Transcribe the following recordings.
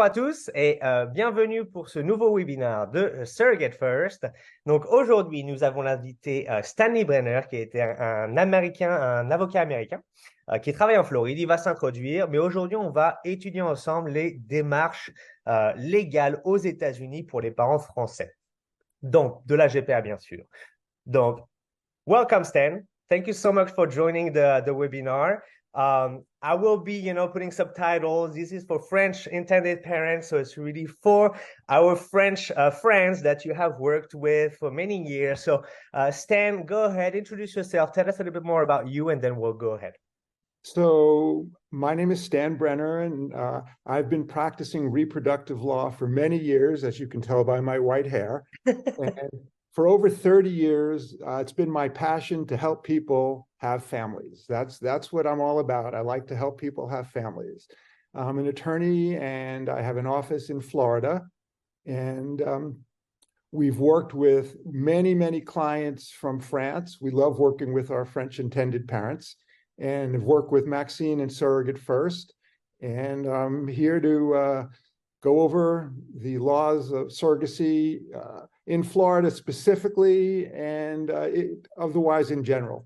à tous et bienvenue pour ce nouveau webinaire de Surrogate First. Donc aujourd'hui, nous avons l'invité Stanley Brenner, qui était un avocat américain qui travaille en Floride. Il va s'introduire, mais aujourd'hui, on va étudier ensemble les démarches légales aux États-Unis pour les parents français. Donc, de la GPA, bien sûr. Donc, welcome, Stan. Thank you so much for joining the webinar. I will be, putting subtitles. This is for French intended parents, so it's really for our French friends that you have worked with for many years. So, Stan, go ahead, introduce yourself, tell us a little bit more about you, and then we'll go ahead. So my name is Stan Brenner, and I've been practicing reproductive law for many years, as you can tell by my white hair. And for over 30 years, it's been my passion to help people have families. That's what I'm all about. I like to help people have families. I'm an attorney, and I have an office in Florida. And we've worked with many clients from France. We love working with our French intended parents, and have worked with Maxine and Surrogate First. And I'm here to go over the laws of surrogacy in Florida specifically, and otherwise in general.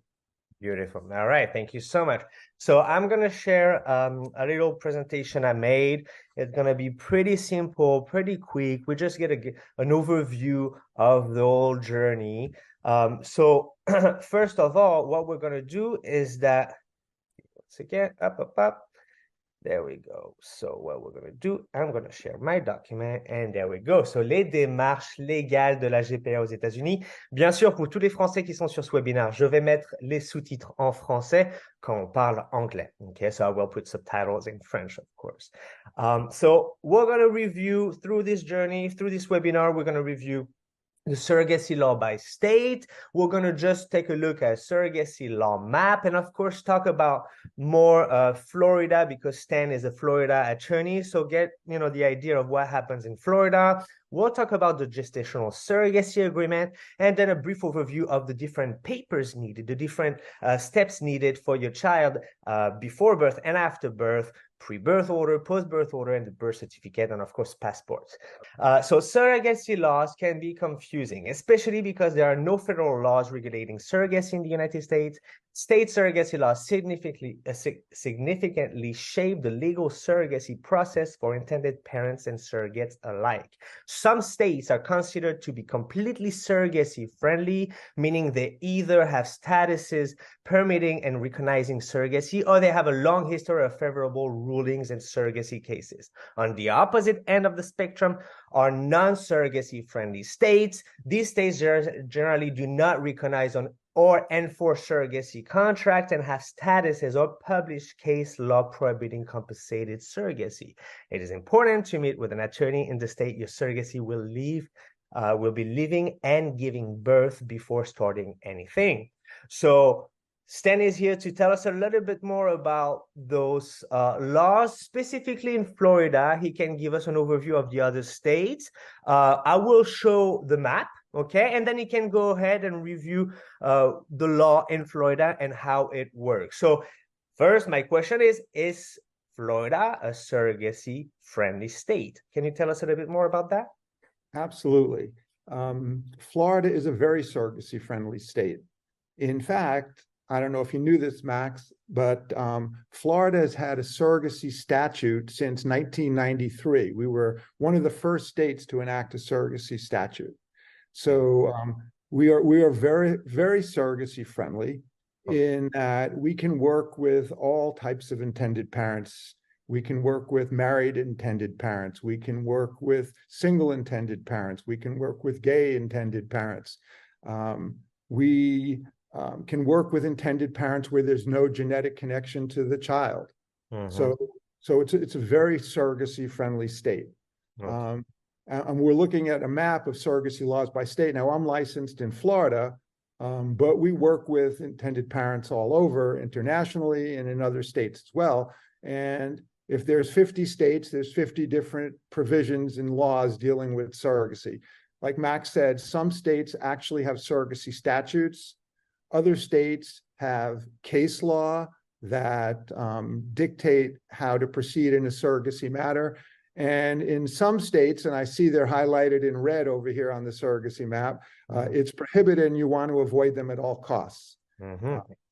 Beautiful. All right. Thank you so much. So I'm going to share a little presentation I made. It's going to be pretty simple, pretty quick. We just get an overview of the whole journey. So first of all, what we're going to do is that, once again, up. There we go. So what we're going to do, I'm going to share my document, and there we go. So les démarches légales de la GPA aux États-Unis. Bien sûr, pour tous les Français qui sont sur ce webinaire, je vais mettre les sous-titres en français quand on parle anglais. Okay, so I will put subtitles in French, of course. So we're going to review through this journey, through this webinar, we're going to review the surrogacy law by state. We're going to just take a look at surrogacy law map, and of course talk about more Florida, because Stan is a Florida attorney, so get the idea of what happens in Florida. We'll talk about the gestational surrogacy agreement, and then a brief overview of the different papers needed, the different steps needed for your child before birth and after birth, pre-birth order, post-birth order, and the birth certificate, and of course, passports. So surrogacy laws can be confusing, especially because there are no federal laws regulating surrogacy in the United States. State surrogacy laws significantly shape the legal surrogacy process for intended parents and surrogates alike. Some states are considered to be completely surrogacy friendly, meaning they either have statuses permitting and recognizing surrogacy, or they have a long history of favorable rulings in surrogacy cases. On the opposite end of the spectrum are non-surrogacy friendly states. These states generally do not recognize or enforce surrogacy contracts and have statuses or published case law prohibiting compensated surrogacy. It is important to meet with an attorney in the state your surrogacy will be living and giving birth before starting anything. So Stan is here to tell us a little bit more about those laws, specifically in Florida. He can give us an overview of the other states. I will show the map, okay? And then he can go ahead and review the law in Florida and how it works. So first, my question is Florida a surrogacy-friendly state? Can you tell us a little bit more about that? Absolutely. Florida is a very surrogacy-friendly state. In fact, I don't know if you knew this, Max, but Florida has had a surrogacy statute since 1993. We were one of the first states to enact a surrogacy statute. So we are very surrogacy friendly in that we can work with all types of intended parents. We can work with married intended parents. We can work with single intended parents. We can work with gay intended parents. We can work with intended parents where there's no genetic connection to the child. So it's a very surrogacy friendly state. Okay. And we're looking at a map of surrogacy laws by state. Now, I'm licensed in Florida, but we work with intended parents all over internationally and in other states as well. And if there's 50 states, there's 50 different provisions and laws dealing with surrogacy. Like Max said, some states actually have surrogacy statutes. Other states have case law that dictate how to proceed in a surrogacy matter. And in some states, and I see they're highlighted in red over here on the surrogacy map, it's prohibited and you want to avoid them at all costs.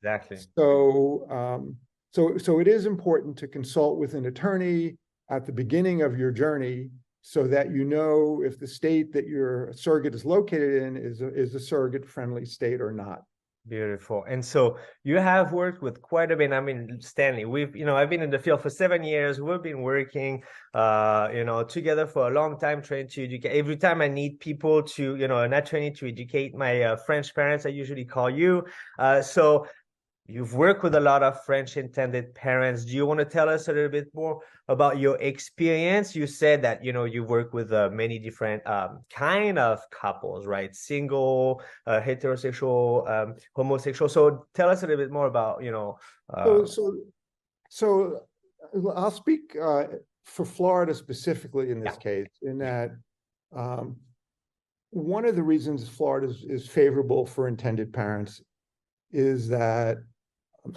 Exactly. So it is important to consult with an attorney at the beginning of your journey so that you know if the state that your surrogate is located in is a surrogate-friendly state or not. Beautiful. And so you have worked with quite a bit. I mean, Stanley, I've been in the field for 7 years. We've been working, together for a long time, trying to educate. Every time I need people to, an attorney to educate my French parents, I usually call you. So you've worked with a lot of French intended parents. Do you want to tell us a little bit more about your experience? You said that, you work with many different kind of couples, right? Single, heterosexual, homosexual. So tell us a little bit more about, So I'll speak for Florida specifically in this case, in that one of the reasons Florida is favorable for intended parents is that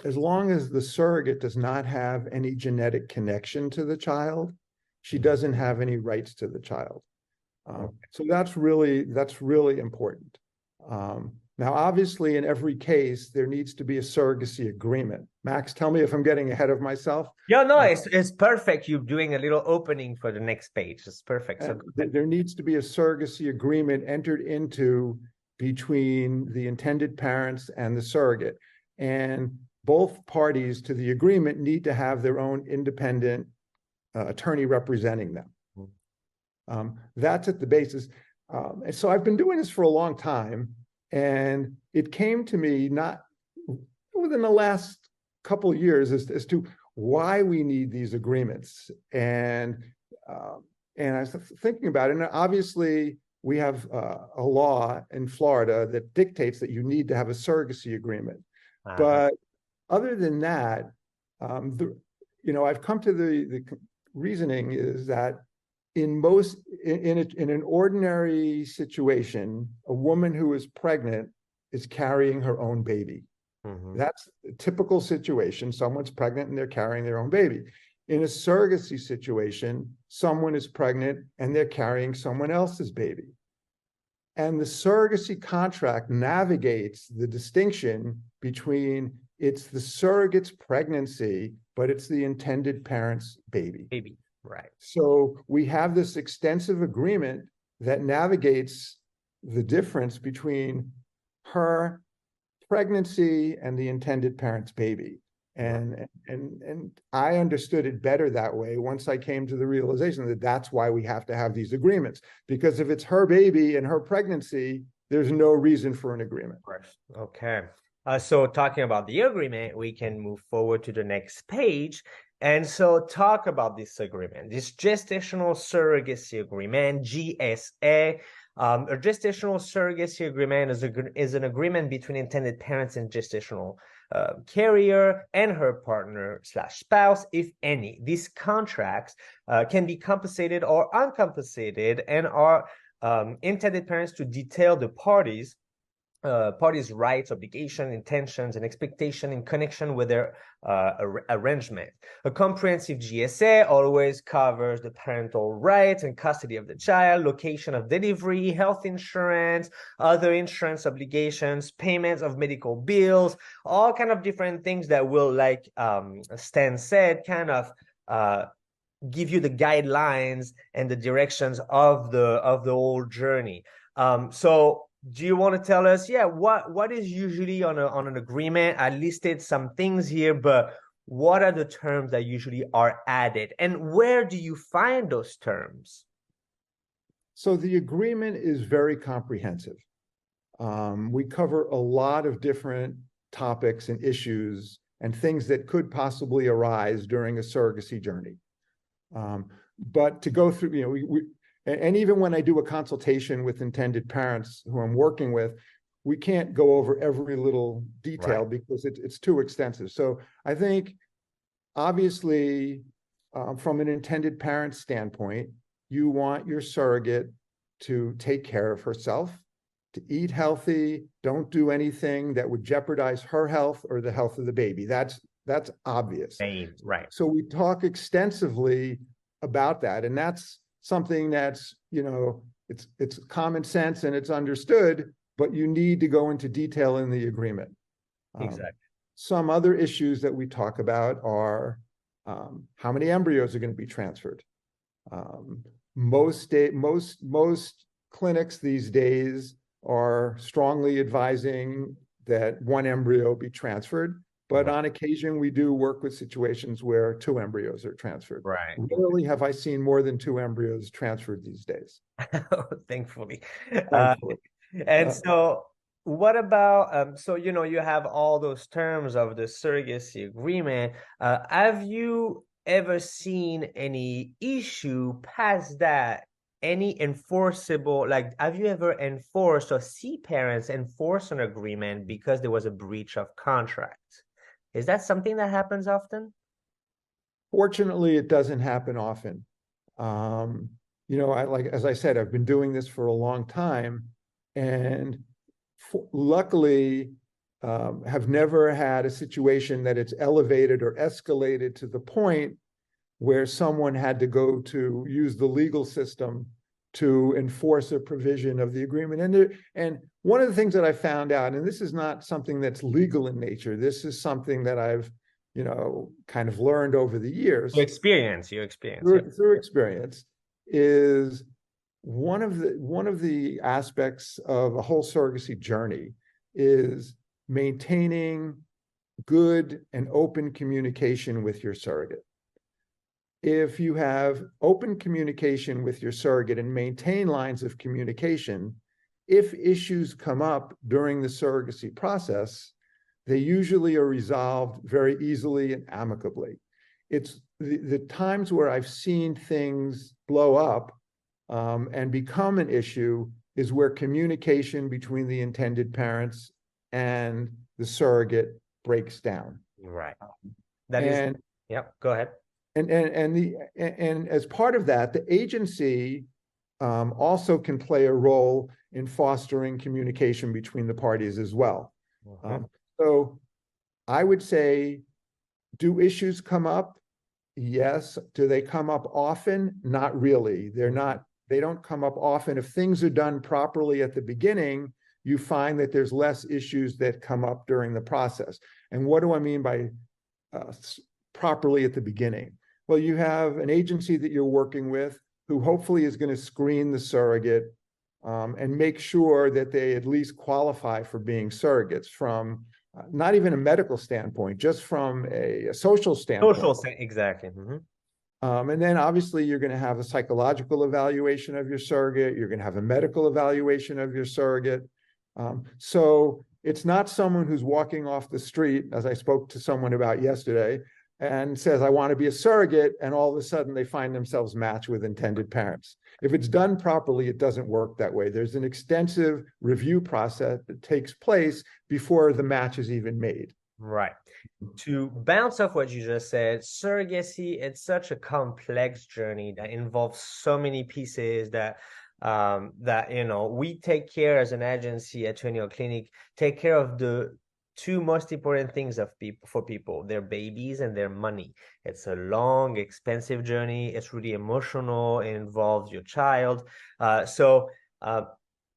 as long as the surrogate does not have any genetic connection to the child, she doesn't have any rights to the child. So that's really important. Now, obviously, in every case, there needs to be a surrogacy agreement. Max, tell me if I'm getting ahead of myself. Yeah, no, it's perfect. You're doing a little opening for the next page. It's perfect. So there needs to be a surrogacy agreement entered into between the intended parents and the surrogate. And both parties to the agreement need to have their own independent attorney representing them. That's at the basis. And so I've been doing this for a long time, and it came to me not within the last couple of years as to why we need these agreements. And I was thinking about it, and obviously we have a law in Florida that dictates that you need to have a surrogacy agreement. But other than that, I've come to the reasoning is that in an ordinary situation, a woman who is pregnant is carrying her own baby. That's a typical situation. Someone's pregnant and they're carrying their own baby. In a surrogacy situation, someone is pregnant and they're carrying someone else's baby. And the surrogacy contract navigates the distinction between it's the surrogate's pregnancy, but it's the intended parent's baby. Right. So we have this extensive agreement that navigates the difference between her pregnancy and the intended parent's baby. And I understood it better that way once I came to the realization that that's why we have to have these agreements. Because if it's her baby and her pregnancy, there's no reason for an agreement. Okay. So talking about the agreement, we can move forward to the next page. And so talk about this agreement, this gestational surrogacy agreement, GSA. A gestational surrogacy agreement is an agreement between intended parents and gestational carrier and her partner/spouse, if any. These contracts can be compensated or uncompensated and are intended parents to detail the parties' rights, obligation, intentions, and expectation in connection with their arrangement. A comprehensive GSA always covers the parental rights and custody of the child, location of delivery, health insurance, other insurance obligations, payments of medical bills, all kind of different things that will, like Stan said, kind of give you the guidelines and the directions of the whole journey. So do you want to tell us, what is usually on an agreement? I listed some things here, but what are the terms that usually are added? And where do you find those terms? So the agreement is very comprehensive. We cover a lot of different topics and issues and things that could possibly arise during a surrogacy journey. But to go through, and even when I do a consultation with intended parents who I'm working with, we can't go over every little detail because it's too extensive. So I think, obviously, from an intended parent standpoint, you want your surrogate to take care of herself, to eat healthy, don't do anything that would jeopardize her health or the health of the baby. That's obvious. Right. So we talk extensively about that. And that's something that's, it's common sense and it's understood, but you need to go into detail in the agreement. Exactly. Some other issues that we talk about are how many embryos are going to be transferred. Most clinics these days are strongly advising that one embryo be transferred, but on occasion we do work with situations where 2 embryos are transferred. Right. Rarely have I seen more than 2 embryos transferred these days. Thankfully. Thankfully. And so what about, so, you have all those terms of the surrogacy agreement. Have you ever seen any issue past that? Any enforceable, like, have you ever enforced or see parents enforce an agreement because there was a breach of contract? Is that something that happens often? Fortunately, it doesn't happen often. As I said, I've been doing this for a long time, and luckily have never had a situation that it's elevated or escalated to the point where someone had to go to use the legal system to enforce a provision of the agreement. And one of the things that I found out, and this is not something that's legal in nature, this is something that I've, kind of learned over the years. Your experience. Through experience, is one of the aspects of a whole surrogacy journey is maintaining good and open communication with your surrogate. If you have open communication with your surrogate and maintain lines of communication, if issues come up during the surrogacy process, they usually are resolved very easily and amicably. It's the times where I've seen things blow up and become an issue is where communication between the intended parents and the surrogate breaks down. Right. Yep, go ahead. And as part of that, the agency also can play a role in fostering communication between the parties as well. So I would say, do issues come up? Yes. Do they come up often? Not really. They don't come up often. If things are done properly at the beginning, you find that there's less issues that come up during the process. And what do I mean by properly at the beginning? Well, you have an agency that you're working with who hopefully is going to screen the surrogate and make sure that they at least qualify for being surrogates from not even a medical standpoint, just from a social standpoint. Exactly. And then obviously you're going to have a psychological evaluation of your surrogate. You're going to have a medical evaluation of your surrogate. So it's not someone who's walking off the street, as I spoke to someone about yesterday, and says, I want to be a surrogate, and all of a sudden they find themselves matched with intended parents. If it's done properly, it doesn't work that way. There's an extensive review process that takes place before the match is even made. Right. To bounce off what you just said, surrogacy, it's such a complex journey that involves so many pieces that we take care as an agency at Trinity Clinic, take care of the 2 most important things for people, their babies and their money. It's a long, expensive journey. It's really emotional. It involves your child.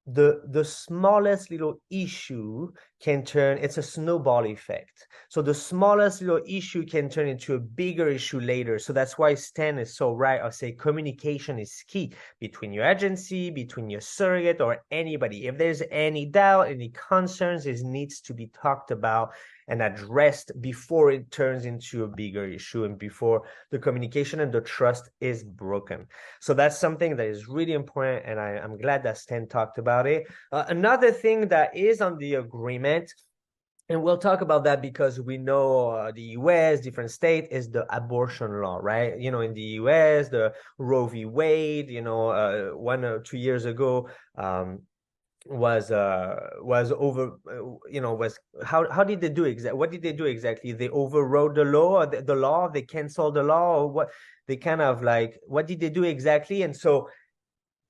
The smallest little issue can turn, it's a snowball effect. So the smallest little issue can turn into a bigger issue later. So that's why Stan is so right. I'll say communication is key between your agency, between your surrogate, or anybody. If there's any doubt, any concerns, it needs to be talked about and addressed before it turns into a bigger issue and before the communication and the trust is broken. So that's something that is really important, and I'm glad that Stan talked about it. Another thing that is on the agreement, and we'll talk about that because we know the US, different state, is the abortion law, right? In the US, the Roe v. Wade, 1 or 2 years ago, was over, how did they do exactly? What did they do exactly? They overrode the law, or the law, they canceled the law, or what? They kind of what did they do exactly? And so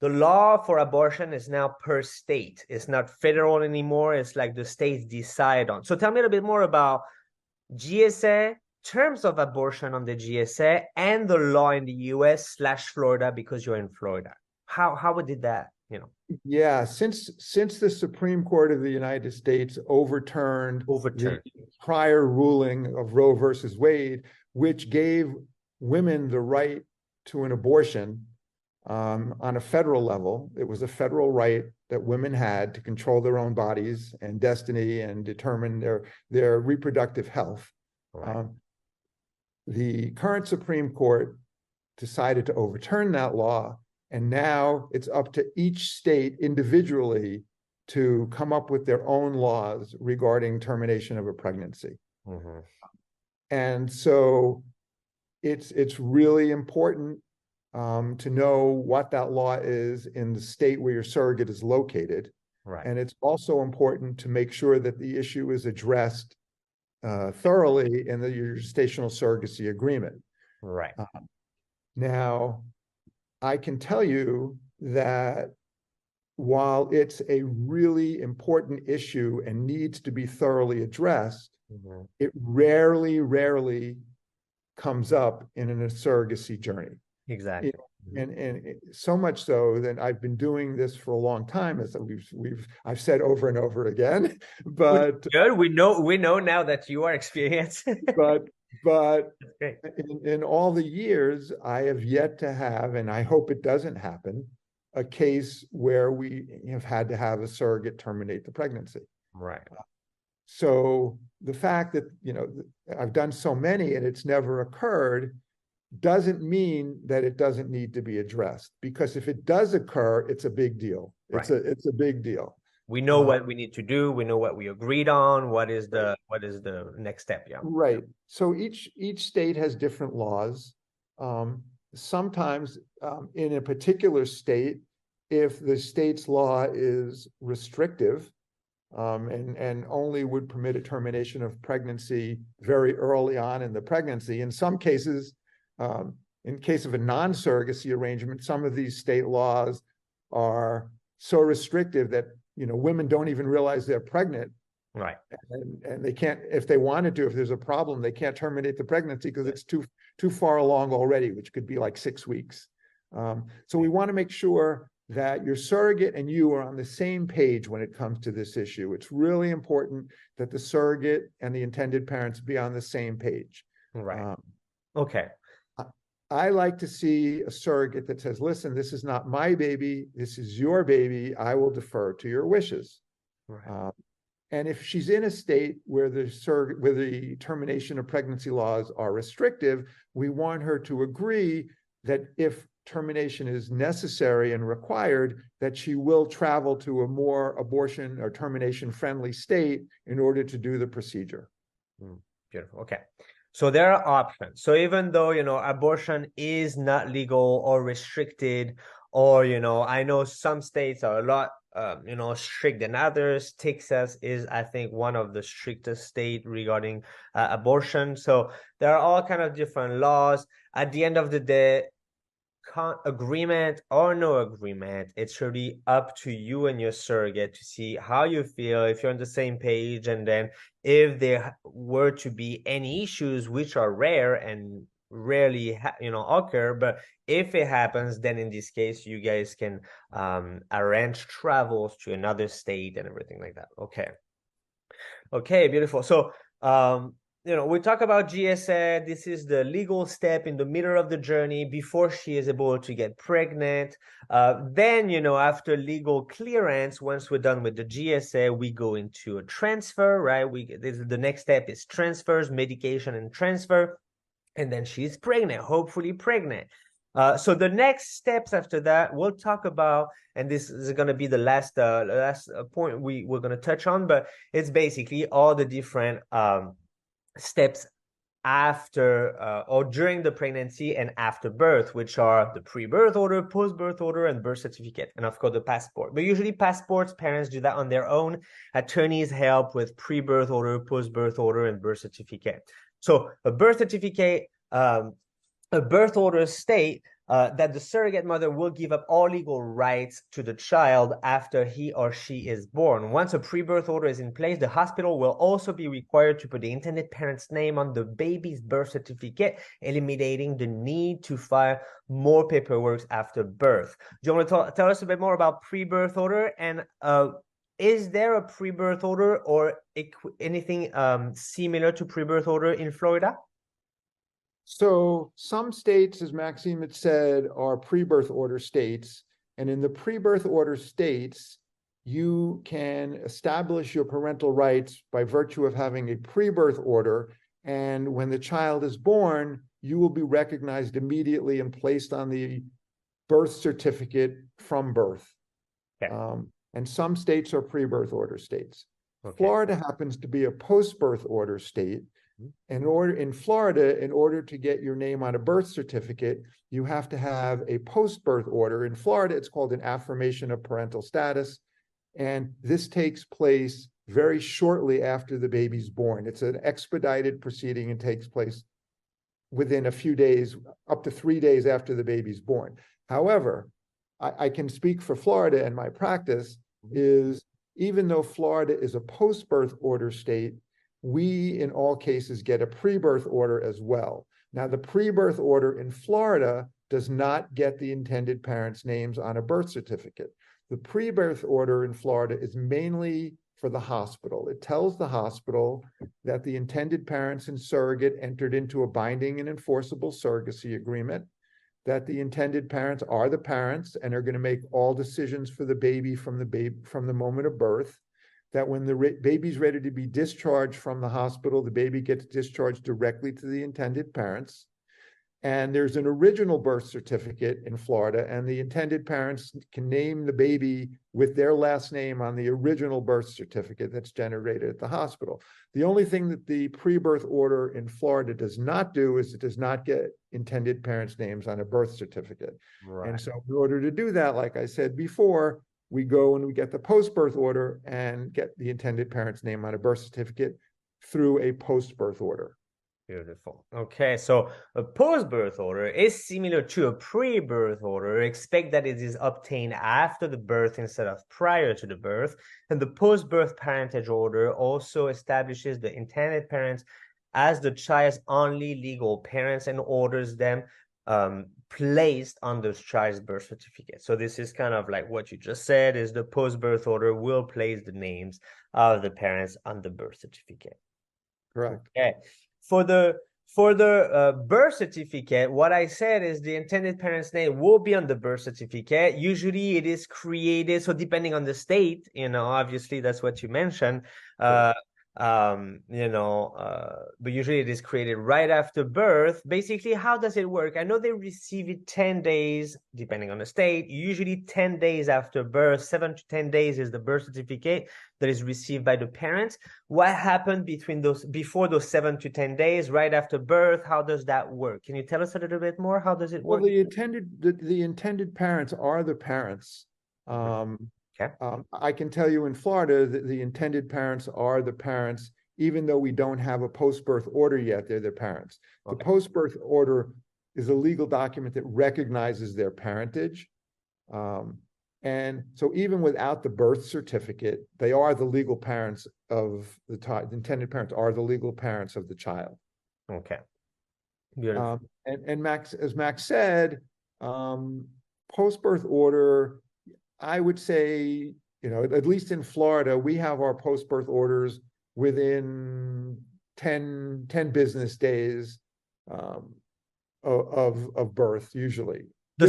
the law for abortion is now per state. It's not federal anymore. It's like the states decide on. So tell me a little bit more about GSA terms of abortion on the GSA and the law in the US/Florida because you're in Florida. How did that, you know? Yeah, since the Supreme Court of the United States overturned the prior ruling of Roe versus Wade, which gave women the right to an abortion on a federal level. It was a federal right that women had to control their own bodies and destiny and determine their reproductive health. Right. The current Supreme Court decided to overturn that law, and now it's up to each state individually to come up with their own laws regarding termination of a pregnancy. Mm-hmm. And so it's really important to know what that law is in the state where your surrogate is located. Right. And it's also important to make sure that the issue is addressed thoroughly in your gestational surrogacy agreement. Right. Now, I can tell you that while it's a really important issue and needs to be thoroughly addressed, mm-hmm. it rarely comes up in a surrogacy journey. Exactly. And so much so that I've been doing this for a long time, as I've said over and over again. But good, we know now that you are experienced. but in all the years, I have yet to have, and I hope it doesn't happen, a case where we have had to have a surrogate terminate the pregnancy. Right. So the fact that, you know, I've done so many and it's never occurred doesn't mean that it doesn't need to be addressed, because if it does occur, it's a big deal. It's a big deal. We know what we need to do. We know what we agreed on. What is the next step? Yeah. Right. So each state has different laws. Sometimes in a particular state, if the state's law is restrictive and only would permit a termination of pregnancy very early on in the pregnancy, in some cases, in case of a non-surrogacy arrangement, some of these state laws are so restrictive that, you know, women don't even realize they're pregnant. Right. And they can't, if they wanted to, if there's a problem, they can't terminate the pregnancy because it's too far along already, which could be like 6 weeks. So we want to make sure that your surrogate and you are on the same page when it comes to this issue. It's really important that the surrogate and the intended parents be on the same page. Right. Okay. I like to see a surrogate that says, listen, this is not my baby, this is your baby, I will defer to your wishes. Right. And if she's in a state where the termination of pregnancy laws are restrictive, we want her to agree that if termination is necessary and required, that she will travel to a more abortion or termination friendly state in order to do the procedure. Beautiful. Okay. So there are options. So even though, you know, abortion is not legal or restricted, or, you know, I know some states are a lot, you know, strict than others. Texas is, I think, one of the strictest states regarding abortion. So there are all kind of different laws. At the end of the day, agreement or no agreement, it's really up to you and your surrogate to see how you feel, if you're on the same page, and then if there were to be any issues, which are rare and rarely you know, occur, but if it happens, then in this case you guys can arrange travels to another state and everything like that. Okay, beautiful. So you know, we talk about GSA. This is the legal step in the middle of the journey before she is able to get pregnant. Then, you know, after legal clearance, once we're done with the GSA, we go into a transfer, right? The next step is transfers, medication and transfer. And then she's pregnant, hopefully pregnant. So the next steps after that, we'll talk about, and this is going to be the last point we're going to touch on, but it's basically all the different steps after or during the pregnancy and after birth, which are the pre-birth order, post-birth order, and birth certificate, and of course the passport. But usually passports, parents do that on their own. Attorneys help with pre-birth order, post-birth order, and birth certificate. So a birth certificate, a birth order state that the surrogate mother will give up all legal rights to the child after he or she is born. Once a pre-birth order is in place, the hospital will also be required to put the intended parent's name on the baby's birth certificate, eliminating the need to file more paperwork after birth. Do you want to tell us a bit more about pre-birth order? And is there a pre-birth order or anything similar to pre-birth order in Florida? So some states, as Maxime had said, are pre-birth order states. And in the pre-birth order states, you can establish your parental rights by virtue of having a pre-birth order. And when the child is born, you will be recognized immediately and placed on the birth certificate from birth. Okay. And some states are pre-birth order states. Okay. Florida happens to be a post-birth order state. In Florida, in order to get your name on a birth certificate, you have to have a post-birth order. In Florida, it's called an affirmation of parental status. And this takes place very shortly after the baby's born. It's an expedited proceeding and takes place within a few days, up to 3 days after the baby's born. However, I can speak for Florida, and my practice is, even though Florida is a post-birth order state, we, in all cases, get a pre-birth order as well. Now, the pre-birth order in Florida does not get the intended parents' names on a birth certificate. The pre-birth order in Florida is mainly for the hospital. It tells the hospital that the intended parents and surrogate entered into a binding and enforceable surrogacy agreement, that the intended parents are the parents and are going to make all decisions for the baby from the moment of birth, that when the baby's ready to be discharged from the hospital, the baby gets discharged directly to the intended parents. And there's an original birth certificate in Florida, and the intended parents can name the baby with their last name on the original birth certificate that's generated at the hospital. The only thing that the pre-birth order in Florida does not do is it does not get intended parents' names on a birth certificate. Right. And so in order to do that, like I said before, we go and we get the post-birth order and get the intended parent's name on a birth certificate through a post-birth order. Beautiful. Okay, so a post-birth order is similar to a pre-birth order, except that it is obtained after the birth instead of prior to the birth. And the post-birth parentage order also establishes the intended parents as the child's only legal parents and orders them placed on the child's birth certificate. So this is kind of like what you just said, is the post-birth order will place the names of the parents on the birth certificate. Correct. Okay. For the birth certificate, what I said is the intended parent's name will be on the birth certificate. Usually it is created, so depending on the state, obviously that's what you mentioned, but usually it is created right after birth. Basically, how does it work? I know they receive it 10 days, depending on the state, usually 10 days after birth. 7 to 10 days is the birth certificate that is received by the parents. What happened before those 7 to 10 days, right after birth? How does that work? Can you tell us a little bit more? How does it work? Well, the intended parents are the parents. Okay. I can tell you in Florida that the intended parents are the parents, even though we don't have a post-birth order yet, they're the parents. Okay. The post-birth order is a legal document that recognizes their parentage. And so even without the birth certificate, they are the legal parents of the child. The intended parents are the legal parents of the child. Okay. Beautiful. And Max, as Max said, post-birth order, I would say, at least in Florida, we have our post-birth orders within 10 business days of birth, usually. The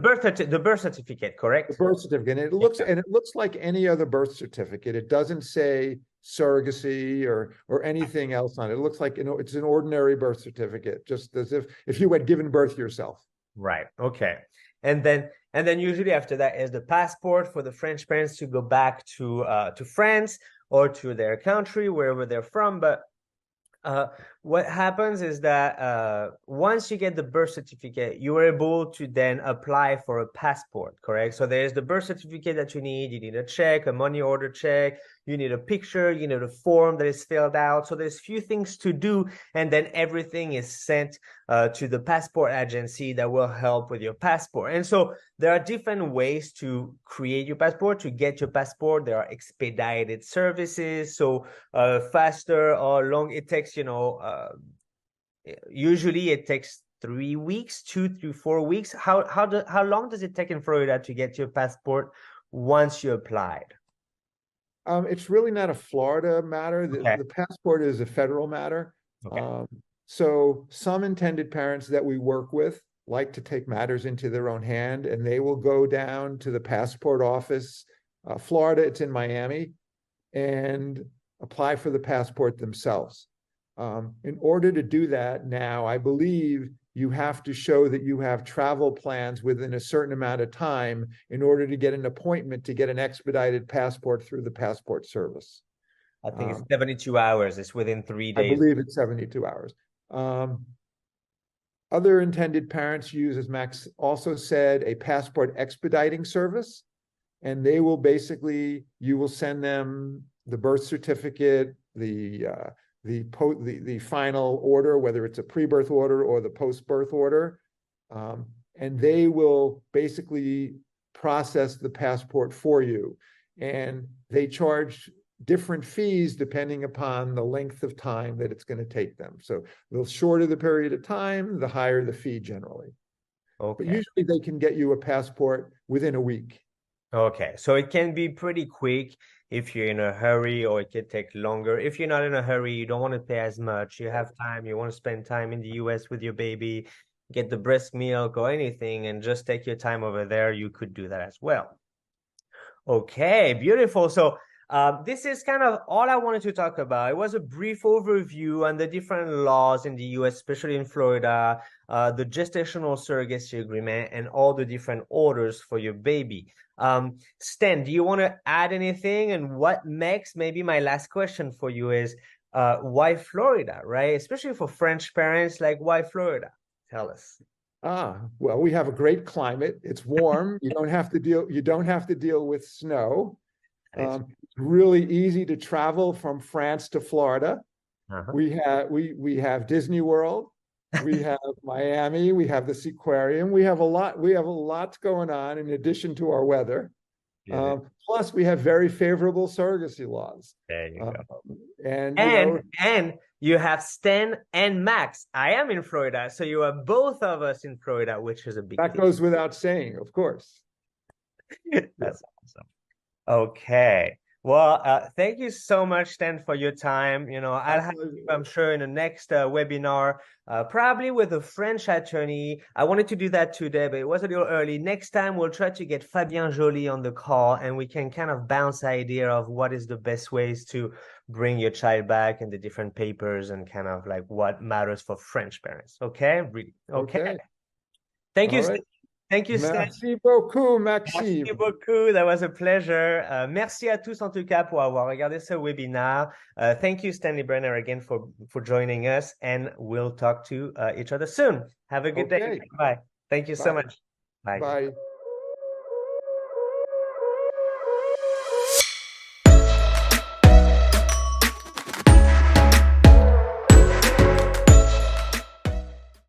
birth certificate, correct? The birth certificate. And it looks like any other birth certificate. It doesn't say surrogacy or anything else on it. It looks like it's an ordinary birth certificate, just as if you had given birth yourself. Right. Okay. And then usually after that is the passport for the French parents to go back to France or to their country, wherever they're from. But what happens is that once you get the birth certificate, you are able to then apply for a passport, correct? So there's the birth certificate that you need a check, a money order check. you need a picture, you need a form that is filled out. So there's few things to do, and then everything is sent to the passport agency that will help with your passport. And so there are different ways to create your passport, to get your passport. There are expedited services, so faster or long. It takes, usually it takes 3 weeks, 2 to 4 weeks. How long does it take in Florida to get your passport once you applied? It's really not a Florida matter. Okay. The passport is a federal matter. Okay. So some intended parents that we work with like to take matters into their own hand, and they will go down to the passport office. Florida, it's in Miami, and apply for the passport themselves. In order to do that now, I believe you have to show that you have travel plans within a certain amount of time in order to get an appointment to get an expedited passport through the passport service. I think it's 72 hours. It's within 3 days. I believe it's 72 hours. Other intended parents use, as Max also said, a passport expediting service, and they will basically, you will send them the birth certificate, the final order, whether it's a pre-birth order or the post-birth order, and they will basically process the passport for you. And they charge different fees depending upon the length of time that it's going to take them. So the shorter the period of time, the higher the fee generally. Okay. But usually they can get you a passport within a week. Okay, so it can be pretty quick if you're in a hurry, or it could take longer. If you're not in a hurry, you don't want to pay as much, you have time, you want to spend time in the US with your baby, get the breast milk or anything, and just take your time over there, you could do that as well. Okay, beautiful. So this is kind of all I wanted to talk about. It was a brief overview on the different laws in the US, especially in Florida, the gestational surrogacy agreement, and all the different orders for your baby. Stan, do you want to add anything? And what makes, maybe my last question for you is, why Florida, right? Especially for French parents, like, why Florida? Tell us. Well, we have a great climate. It's warm. You don't have to deal with snow. It's really easy to travel from France to Florida. We have Disney World, we have Miami, we have the Seaquarium. We have a lot going on in addition to our weather. Plus, we have very favorable surrogacy laws. There you go. And you have Stan and Max. I am in Florida, so you are both of us in Florida, which is a big that goes without saying, of course. That's awesome. Okay. Well, thank you so much, Stan, for your time. I'll have you, I'm sure, in the next webinar, probably with a French attorney. I wanted to do that today, but it was a little early. Next time, we'll try to get Fabien Joly on the call, and we can kind of bounce idea of what is the best ways to bring your child back, and the different papers, and kind of like what matters for French parents. Okay? Really? Okay. Thank you, Stan. Thank you, Stan. Merci beaucoup, Maxime. Merci beaucoup. That was a pleasure. Merci à tous, en tout cas, pour avoir regardé ce webinaire. Thank you, Stanley Brenner, again for joining us, and we'll talk to each other soon. Have a good day. Bye. Thank you so much. Bye. Bye.